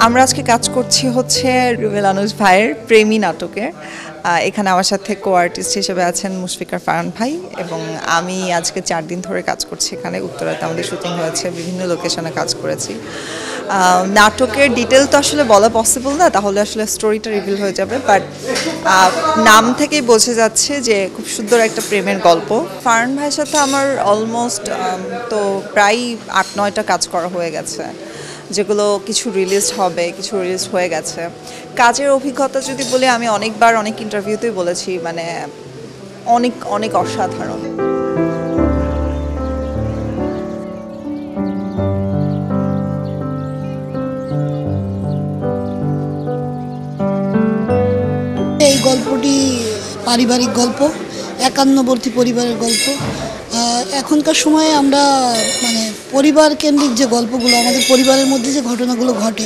আমরা আজকে কাজ করছি হচ্ছে রুবেল আনুস ভাইয়ের প্রেমী নাটকে। এখানে আমার সাথে কো আর্টিস্ট হিসেবে আছেন মুশফিকার ফারহান ভাই, এবং আমি আজকে 4 দিন ধরে কাজ করছি এখানে। উত্তরাতে আমাদের শুটিং হয়েছে, বিভিন্ন লোকেশনে কাজ করেছি। নাটকের ডিটেল তো আসলে বলা পসিবল না, তাহলে আসলে স্টোরিটা রিভিল হয়ে যাবে, বাট নাম থেকেই বোঝা যাচ্ছে যে খুব সুন্দর একটা প্রেমের গল্প। ফারহান ভাইয়ের সাথে আমার অলমোস্ট তো প্রায় 8-9টা কাজ করা হয়ে গেছে, যেগুলো কিছু রিলিজ হবে, কিছু রিলিজ হয়ে গেছে। কাজের অভিজ্ঞতা যদি বলি, আমি অনেকবার অনেক ইন্টারভিউতেই বলেছি, মানে অনেক অনেক অসাধারণ। এই গল্পটি পারিবারিক গল্প, একান্নবর্তী পরিবারের গল্প। এখনকার সময়ে আমরা মানে পরিবার কেন্দ্রিক যে গল্পগুলো, আমাদের পরিবারের মধ্যে যে ঘটনাগুলো ঘটে,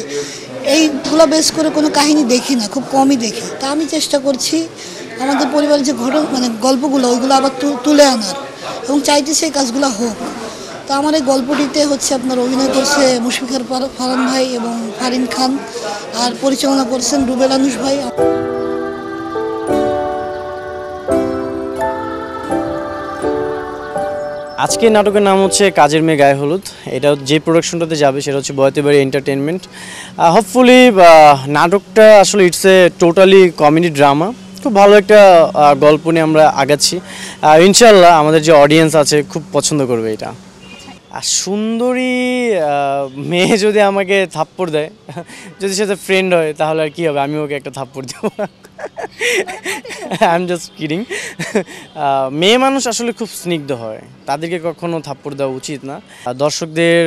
এইগুলো বেস করে কোনো কাহিনী দেখি না, খুব কমই দেখি। তা আমি চেষ্টা করছি আমাদের পরিবারের যে গল্পগুলো ওইগুলো আবার তুলে আনার, এবং চাইছি সেই কাজগুলো হোক। তা আমার এই গল্পটিতে হচ্ছে আপনার অভিনয় করছে মুশফিকার ফারহান ভাই এবং ফারিন খান, আর পরিচালনা করছেন রুবেল আনুস ভাই। আজকে নাটকের নাম হচ্ছে কাজের মেয়ে গায়ে হলুদ। এটা যে প্রোডাকশনটাতে যাবে সেটা হচ্ছে বয়াতি বাড়ি এন্টারটেনমেন্ট। হোপফুলি নাটকটা আসলে it's a totally comedy drama. খুব ভালো একটা গল্প নিয়ে আমরা আগাচ্ছি। ইনশাল্লাহ আমাদের যে অডিয়েন্স আছে খুব পছন্দ করবে এটা। আর সুন্দরী মেয়ে যদি আমাকে থাপ্পড় দেয়, যদি সাথে ফ্রেন্ড হয়, তাহলে আর কী হবে, আমি ওকে একটা থাপ্পড় দেবো। I am just kidding. মেয়ে মানুষ আসলে খুব স্নিগ্ধ হয়, তাদেরকে কখনো থাপ্পড় দেওয়া উচিত না। দর্শকদের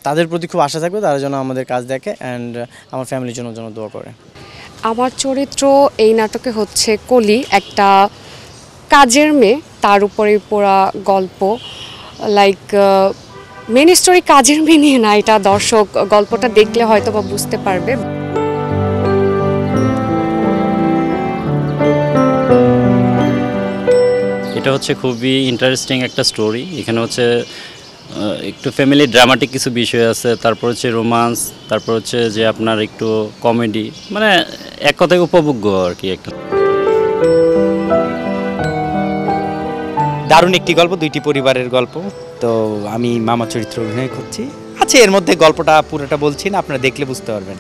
তাদের প্রতি খুব আশা থাকবে, তারা যেন আমাদের কাজ দেখে অ্যান্ড আমার ফ্যামিলির জন্য যেন দোয়া করে। আমার চরিত্র এই নাটকে হচ্ছে কলি, একটা কাজের মেয়ে, তার উপরে পুরা গল্প। লাইক মেন স্টোরি কাজের মেয়ে নিয়ে না, এটা দর্শক গল্পটা দেখলে হয়তো বা বুঝতে পারবে। এটা হচ্ছে খুবই ইন্টারেস্টিং একটা স্টোরি। এখানে হচ্ছে একটু ফ্যামিলি ড্রামাটিক কিছু বিষয় আছে, তারপর হচ্ছে রোমান্স, তারপর হচ্ছে যে আপনার একটু কমেডি, মানে এক কথায় উপভোগ্য আর কি একটা। দারুণ একটি গল্প, 2টি পরিবারের গল্প। তো আমি মামা চরিত্র অভিনয় করছি। আচ্ছা, এর মধ্যে গল্পটা পুরোটা বলছি না, আপনারা দেখলে বুঝতে পারবেন।